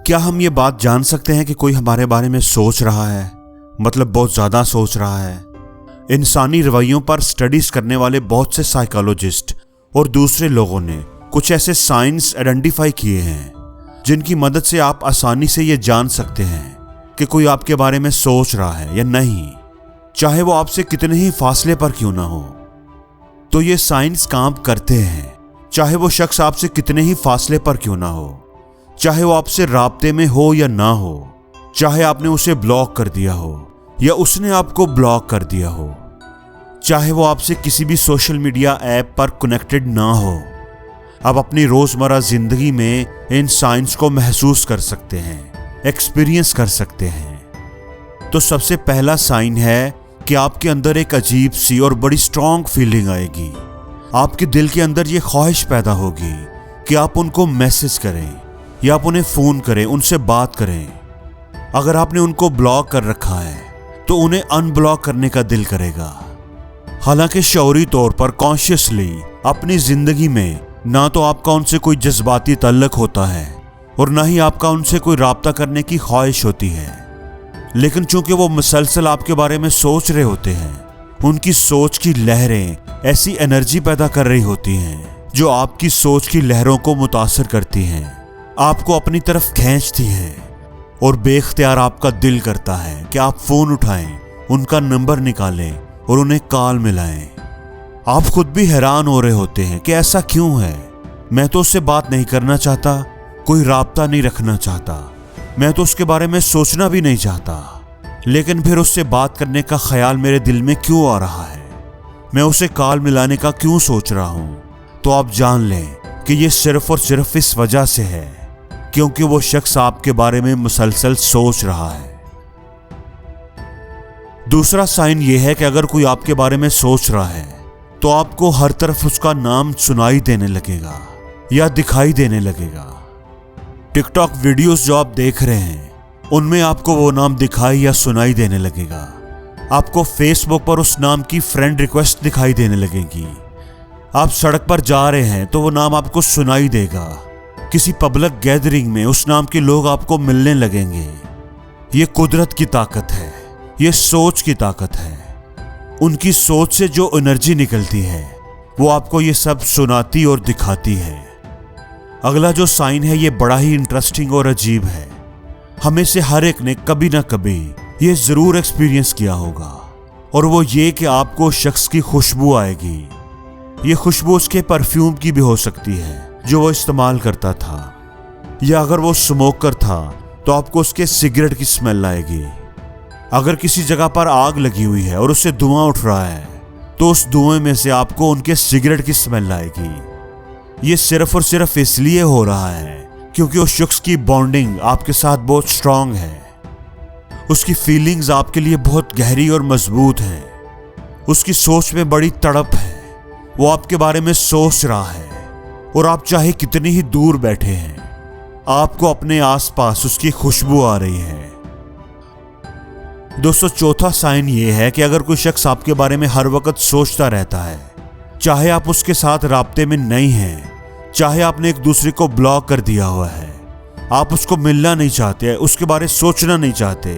क्या हम ये बात जान सकते हैं कि कोई हमारे बारे में सोच रहा है, मतलब बहुत ज़्यादा सोच रहा है? इंसानी रवैयों पर स्टडीज करने वाले बहुत से साइकोलॉजिस्ट और दूसरे लोगों ने कुछ ऐसे साइंस आइडेंटिफाई किए हैं जिनकी मदद से आप आसानी से ये जान सकते हैं कि कोई आपके बारे में सोच रहा है या नहीं, चाहे वो आपसे कितने ही फासले पर क्यों ना हो। तो ये साइंस काम करते हैं, चाहे वो शख्स आपसे कितने ही फासले पर क्यों ना हो, चाहे वो आपसे राब्ते में हो या ना हो, चाहे आपने उसे ब्लॉक कर दिया हो या उसने आपको ब्लॉक कर दिया हो, चाहे वो आपसे किसी भी सोशल मीडिया ऐप पर कनेक्टेड ना हो, आप अपनी रोजमर्रा जिंदगी में इन साइंस को महसूस कर सकते हैं, एक्सपीरियंस कर सकते हैं। तो सबसे पहला साइन है कि आपके अंदर एक अजीब सी और बड़ी स्ट्रॉन्ग फीलिंग आएगी। आपके दिल के अंदर ये ख्वाहिश पैदा होगी कि आप उनको मैसेज करें या आप उन्हें फोन करें, उनसे बात करें। अगर आपने उनको ब्लॉक कर रखा है तो उन्हें अनब्लॉक करने का दिल करेगा। हालांकि शऊरी तौर पर कॉन्शियसली अपनी जिंदगी में ना तो आपका उनसे कोई जज्बाती ताल्लुक होता है और ना ही आपका उनसे कोई राब्ता करने की ख्वाहिश होती है, लेकिन चूंकि वो मुसलसल आपके बारे में सोच रहे होते हैं, उनकी सोच की लहरें ऐसी एनर्जी पैदा कर रही होती हैं जो आपकी सोच की लहरों को मुतासर करती हैं, आपको अपनी तरफ खींचती हैं और बेख्तियार आपका दिल करता है कि आप फोन उठाएं, उनका नंबर निकालें और उन्हें कॉल मिलाएं। आप खुद भी हैरान हो रहे होते हैं कि ऐसा क्यों है, मैं तो उससे बात नहीं करना चाहता, कोई राब्ता नहीं रखना चाहता, मैं तो उसके बारे में सोचना भी नहीं चाहता, लेकिन फिर उससे बात करने का ख्याल मेरे दिल में क्यों आ रहा है, मैं उसे कॉल मिलाने का क्यों सोच रहा हूं। तो आप जान लें कि ये सिर्फ और सिर्फ इस वजह से है क्योंकि वो शख्स आपके बारे में मुसलसल सोच रहा है। दूसरा साइन ये है कि अगर कोई आपके बारे में सोच रहा है तो आपको हर तरफ उसका नाम सुनाई देने लगेगा या दिखाई देने लगेगा। टिकटॉक वीडियोस जो आप देख रहे हैं उनमें आपको वो नाम दिखाई या सुनाई देने लगेगा। आपको फेसबुक पर उस नाम की फ्रेंड रिक्वेस्ट दिखाई देने लगेगी। आप सड़क पर जा रहे हैं तो वो नाम आपको सुनाई देगा। किसी पब्लिक गैदरिंग में उस नाम के लोग आपको मिलने लगेंगे। ये कुदरत की ताकत है, ये सोच की ताकत है। उनकी सोच से जो एनर्जी निकलती है वो आपको ये सब सुनाती और दिखाती है। अगला जो साइन है ये बड़ा ही इंटरेस्टिंग और अजीब है। हमें से हर एक ने कभी ना कभी ये जरूर एक्सपीरियंस किया होगा, और वो ये कि आपको शख्स की खुशबू आएगी। ये खुशबू उसके परफ्यूम की भी हो सकती है जो वो इस्तेमाल करता था, या अगर वो स्मोकर था तो आपको उसके सिगरेट की स्मेल आएगी। अगर किसी जगह पर आग लगी हुई है और उससे धुआं उठ रहा है तो उस धुएं में से आपको उनके सिगरेट की स्मेल आएगी। ये सिर्फ और सिर्फ इसलिए हो रहा है क्योंकि उस शख्स की बॉन्डिंग आपके साथ बहुत स्ट्रांग है। उसकी फीलिंग्स आपके लिए बहुत गहरी और मजबूत है। उसकी सोच में बड़ी तड़प है। वो आपके बारे में सोच रहा है और आप चाहे कितनी ही दूर बैठे हैं, आपको अपने आसपास उसकी खुशबू आ रही है। दोस्तों, चौथा साइन ये है कि अगर कोई शख्स आपके बारे में हर वक्त सोचता रहता है, चाहे आप उसके साथ राब्ते में नहीं हैं, चाहे आपने एक दूसरे को ब्लॉक कर दिया हुआ है, आप उसको मिलना नहीं चाहते, उसके बारे में सोचना नहीं चाहते,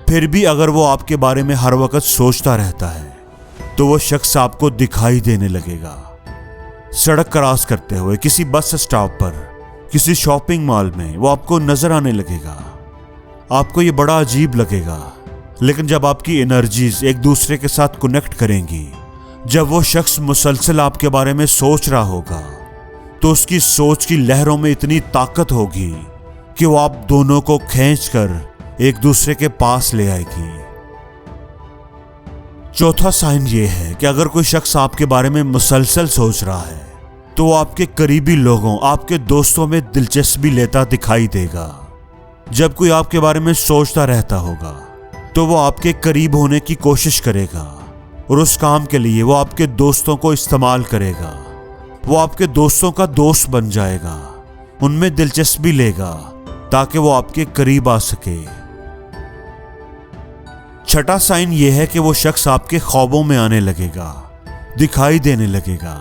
फिर भी अगर वो आपके बारे में हर वक्त सोचता रहता है तो वो शख्स आपको दिखाई देने लगेगा। सड़क क्रॉस करते हुए, किसी बस स्टॉप पर, किसी शॉपिंग मॉल में वो आपको नजर आने लगेगा। आपको ये बड़ा अजीब लगेगा, लेकिन जब आपकी एनर्जीज एक दूसरे के साथ कनेक्ट करेंगी, जब वो शख्स मुसलसल आपके बारे में सोच रहा होगा, तो उसकी सोच की लहरों में इतनी ताकत होगी कि वो आप दोनों को खींचकर एक दूसरे के पास ले आएगी। चौथा साइन ये है कि अगर कोई शख्स आपके बारे में मुसलसल सोच रहा है तो वो आपके करीबी लोगों, आपके दोस्तों में दिलचस्पी लेता दिखाई देगा। जब कोई आपके बारे में सोचता रहता होगा तो वो आपके करीब होने की कोशिश करेगा और उस काम के लिए वो आपके दोस्तों को इस्तेमाल करेगा। वो आपके दोस्तों का दोस्त बन जाएगा, उनमें दिलचस्पी लेगा ताकि वो आपके करीब आ सके। छठा साइन ये है कि वो शख्स आपके ख्वाबों में आने लगेगा, दिखाई देने लगेगा।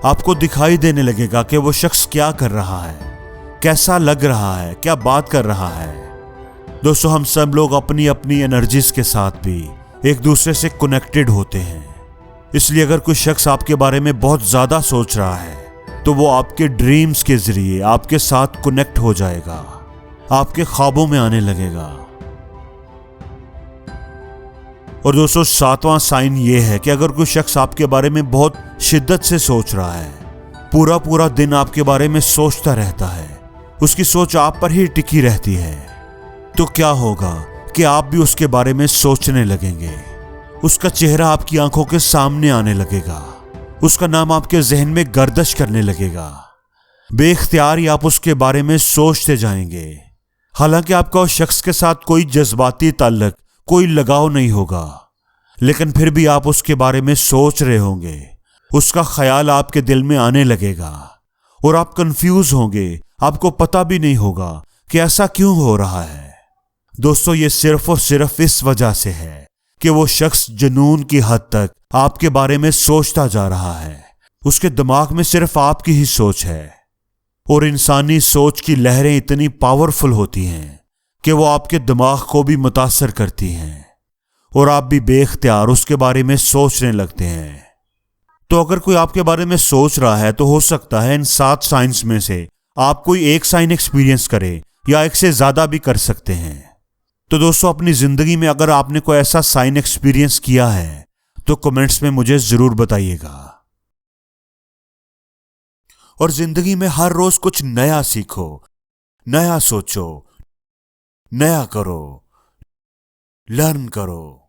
आपको दिखाई देने लगेगा कि वो शख्स क्या कर रहा है, कैसा लग रहा है, क्या बात कर रहा है। दोस्तों, हम सब लोग अपनी अपनी एनर्जीज के साथ भी एक दूसरे से कनेक्टेड होते हैं। इसलिए अगर कोई शख्स आपके बारे में बहुत ज्यादा सोच रहा है तो वो आपके ड्रीम्स के जरिए आपके साथ कनेक्ट हो जाएगा, आपके ख्वाबों में आने लगेगा। और दोस्तों, 7वां साइन ये है कि अगर कोई शख्स आपके बारे में बहुत शिद्दत से सोच रहा है, पूरा पूरा दिन आपके बारे में सोचता रहता है, उसकी सोच आप पर ही टिकी रहती है, तो क्या होगा कि आप भी उसके बारे में सोचने लगेंगे। उसका चेहरा आपकी आंखों के सामने आने लगेगा, उसका नाम आपके जहन में गर्दिश करने लगेगा। बेख्तियार ही आप उसके बारे में सोचते जाएंगे। हालांकि आपका उस शख्स के साथ कोई जज्बाती ताल्लुक, कोई लगाव नहीं होगा, लेकिन फिर भी आप उसके बारे में सोच रहे होंगे। उसका ख्याल आपके दिल में आने लगेगा और आप कंफ्यूज होंगे, आपको पता भी नहीं होगा कि ऐसा क्यों हो रहा है। दोस्तों, ये सिर्फ और सिर्फ इस वजह से है कि वो शख्स जुनून की हद तक आपके बारे में सोचता जा रहा है। उसके दिमाग में सिर्फ आपकी ही सोच है। और इंसानी सोच की लहरें इतनी पावरफुल होती हैं कि वो आपके दिमाग को भी मुतासर करती हैं और आप भी बेख्तियार उसके बारे में सोचने लगते हैं। तो अगर कोई आपके बारे में सोच रहा है तो हो सकता है इन 7 साइंस में से आप कोई एक साइन एक्सपीरियंस करें या एक से ज्यादा भी कर सकते हैं। तो दोस्तों, अपनी जिंदगी में अगर आपने कोई ऐसा साइन एक्सपीरियंस किया है तो कमेंट्स में मुझे जरूर बताइएगा। और जिंदगी में हर रोज कुछ नया सीखो, नया सोचो, नया करो, लर्न करो।